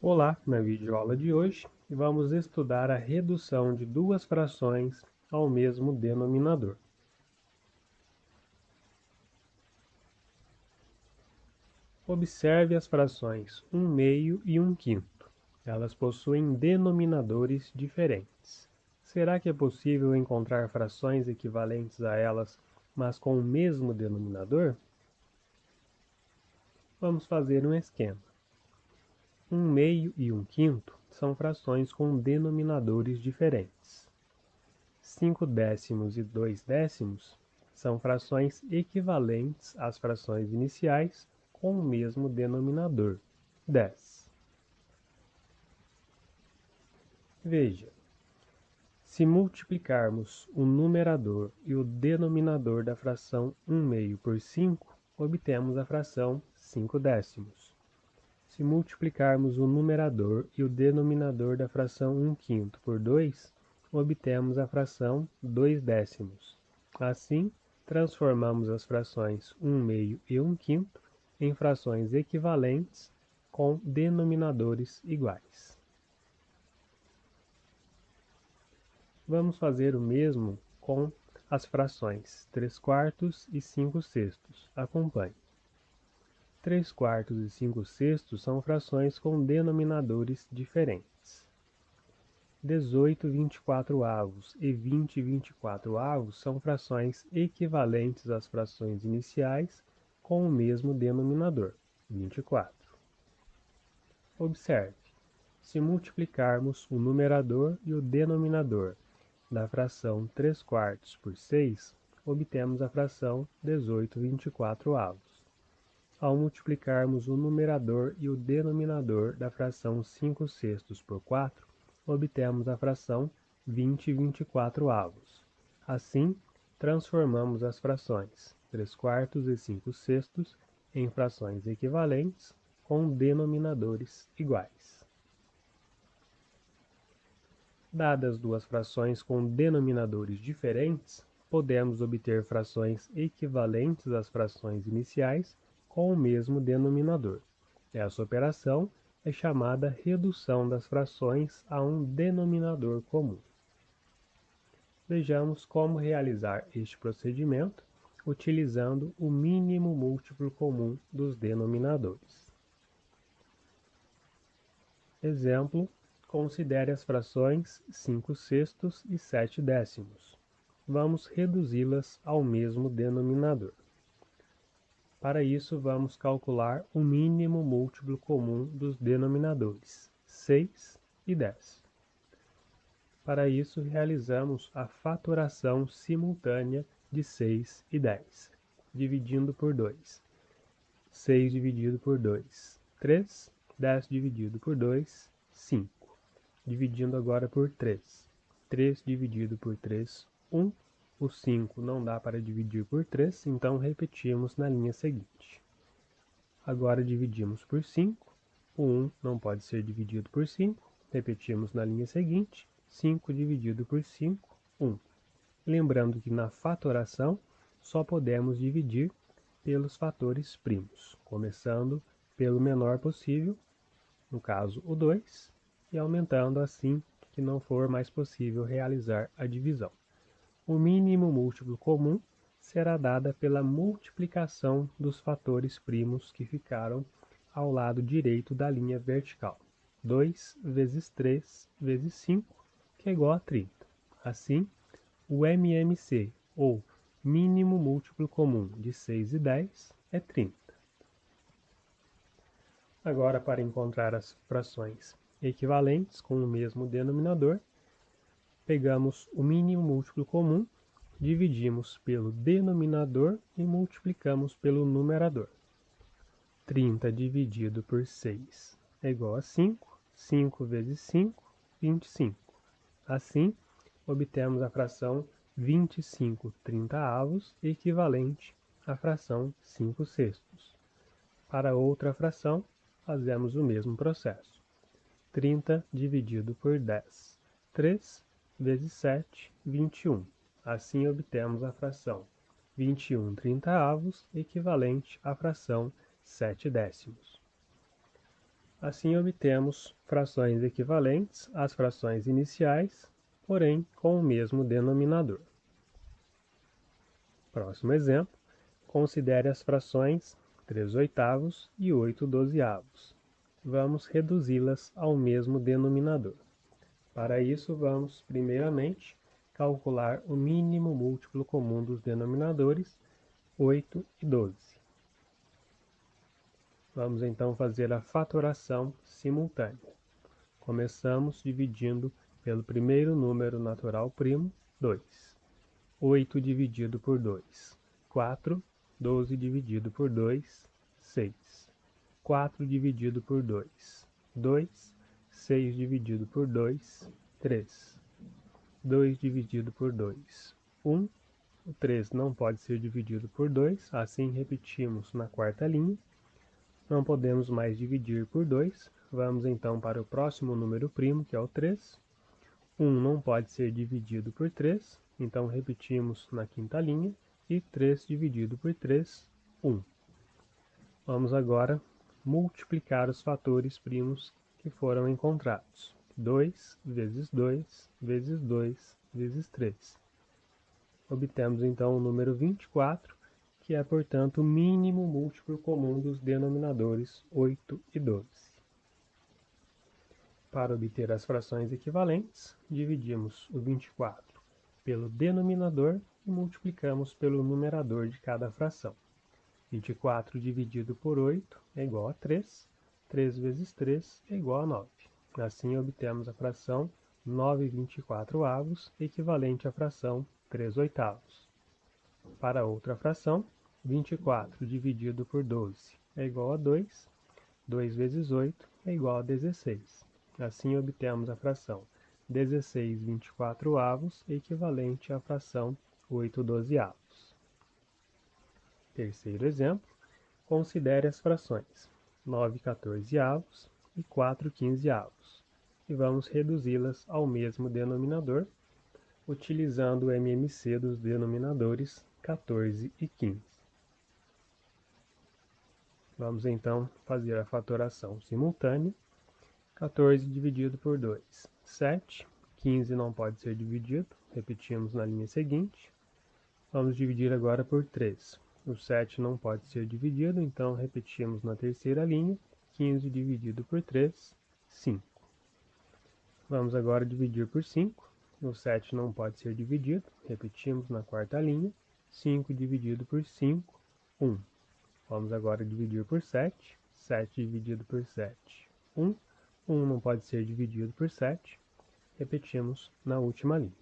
Olá, na videoaula de hoje vamos estudar a redução de duas frações ao mesmo denominador. Observe as frações 1/2 e 1/5. Elas possuem denominadores diferentes. Será que é possível encontrar frações equivalentes a elas, mas com o mesmo denominador? Vamos fazer um esquema. 1/2 e 1/5 são frações com denominadores diferentes. 5/10 e 2/10 são frações equivalentes às frações iniciais com o mesmo denominador, 10. Veja, se multiplicarmos o numerador e o denominador da fração 1/2 por 5, obtemos a fração 5/10. Se multiplicarmos o numerador e o denominador da fração 1/5 por 2, obtemos a fração 2/10. Assim, transformamos as frações 1/2 e 1/5 em frações equivalentes com denominadores iguais. Vamos fazer o mesmo com as frações 3/4 e 5/6. Acompanhe. 3/4 e 5/6 são frações com denominadores diferentes. 18/24 e 20/24 são frações equivalentes às frações iniciais com o mesmo denominador, 24. Observe, se multiplicarmos o numerador e o denominador da fração 3/4 por 6, obtemos a fração 18/24. Ao multiplicarmos o numerador e o denominador da fração 5/6 por 4, obtemos a fração 20/24. Assim, transformamos as frações 3/4 e 5/6 em frações equivalentes com denominadores iguais. Dadas duas frações com denominadores diferentes, podemos obter frações equivalentes às frações iniciais com o mesmo denominador. Essa operação é chamada redução das frações a um denominador comum. Vejamos como realizar este procedimento utilizando o mínimo múltiplo comum dos denominadores. Exemplo, considere as frações 5/6 e 7/10. Vamos reduzi-las ao mesmo denominador. Para isso, vamos calcular o mínimo múltiplo comum dos denominadores, 6 e 10. Para isso, realizamos a fatoração simultânea de 6 e 10, dividindo por 2. 6 dividido por 2, 3. 10 dividido por 2, 5. Dividindo agora por 3. 3 dividido por 3, 1. O 5 não dá para dividir por 3, então repetimos na linha seguinte. Agora dividimos por 5. O 1 não pode ser dividido por 5. Repetimos na linha seguinte. 5 dividido por 5, 1. Lembrando que na fatoração só podemos dividir pelos fatores primos, começando pelo menor possível, no caso o 2, e aumentando assim que não for mais possível realizar a divisão. O mínimo múltiplo comum será dada pela multiplicação dos fatores primos que ficaram ao lado direito da linha vertical. 2 vezes 3 vezes 5, que é igual a 30. Assim, o MMC, ou mínimo múltiplo comum de 6 e 10, é 30. Agora, para encontrar as frações equivalentes com o mesmo denominador, pegamos o mínimo múltiplo comum, dividimos pelo denominador e multiplicamos pelo numerador. 30 dividido por 6 é igual a 5. 5 vezes 5, 25. Assim, obtemos a fração 25/30, equivalente à fração 5/6. Para outra fração, fazemos o mesmo processo. 30 dividido por 10. 3 vezes 7, 21. Assim obtemos a fração 21/30, equivalente à fração 7/10. Assim obtemos frações equivalentes às frações iniciais, porém com o mesmo denominador. Próximo exemplo, considere as frações 3/8 e 8/12. Vamos reduzi-las ao mesmo denominador. Para isso, vamos, primeiramente, calcular o mínimo múltiplo comum dos denominadores, 8 e 12. Vamos então fazer a fatoração simultânea. Começamos dividindo pelo primeiro número natural primo, 2. 8 dividido por 2, 4. 12 dividido por 2, 6. 4 dividido por 2, 2. 6 dividido por 2, 3. 2 dividido por 2, 1. O 3 não pode ser dividido por 2, assim repetimos na quarta linha. Não podemos mais dividir por 2, vamos então para o próximo número primo, que é o 3. 1 não pode ser dividido por 3, então repetimos na quinta linha, e 3 dividido por 3, 1. Vamos agora multiplicar os fatores primos que foram encontrados. 2 vezes 2 vezes 2 vezes 3. Obtemos então o número 24, que é, portanto, o mínimo múltiplo comum dos denominadores 8 e 12. Para obter as frações equivalentes, dividimos o 24 pelo denominador e multiplicamos pelo numerador de cada fração. 24 dividido por 8 é igual a 3. 3 vezes 3 é igual a 9. Assim, obtemos a fração 9/24, equivalente à fração 3/8. Para outra fração, 24 dividido por 12 é igual a 2. 2 vezes 8 é igual a 16. Assim, obtemos a fração 16/24, equivalente à fração 8/12. Terceiro exemplo, considere as frações 9/14 e 4/15, e vamos reduzi-las ao mesmo denominador, utilizando o MMC dos denominadores 14 e 15. Vamos então fazer a fatoração simultânea. 14 dividido por 2, 7. 15 não pode ser dividido, repetimos na linha seguinte. Vamos dividir agora por 3. O 7 não pode ser dividido, então repetimos na terceira linha. 15 dividido por 3, 5. Vamos agora dividir por 5. O 7 não pode ser dividido, repetimos na quarta linha. 5 dividido por 5, 1. Vamos agora dividir por 7. 7 dividido por 7, 1. 1 não pode ser dividido por 7. Repetimos na última linha.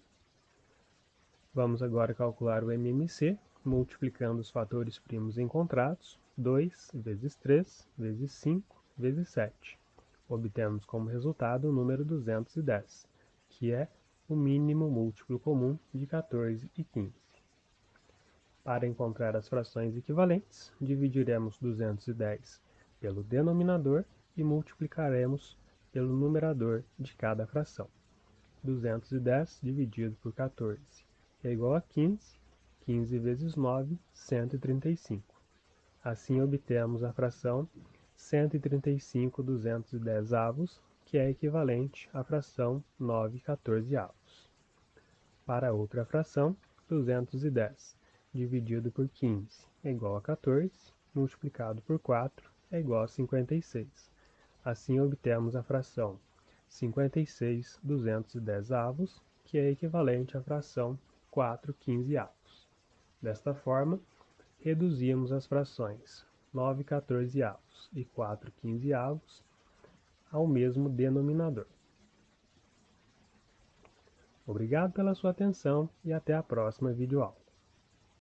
Vamos agora calcular o MMC, multiplicando os fatores primos encontrados. 2 vezes 3 vezes 5 vezes 7. Obtemos como resultado o número 210, que é o mínimo múltiplo comum de 14 e 15. Para encontrar as frações equivalentes, dividiremos 210 pelo denominador e multiplicaremos pelo numerador de cada fração. 210 dividido por 14 é igual a 15. 15 vezes 9, 135. Assim obtemos a fração 135/210, que é equivalente à fração 9/14. Para outra fração, 210 dividido por 15 é igual a 14, multiplicado por 4 é igual a 56. Assim obtemos a fração 56/210, que é equivalente à fração 4/15. Desta forma, reduzimos as frações 9/14 e 4/15 ao mesmo denominador. Obrigado pela sua atenção e até a próxima videoaula.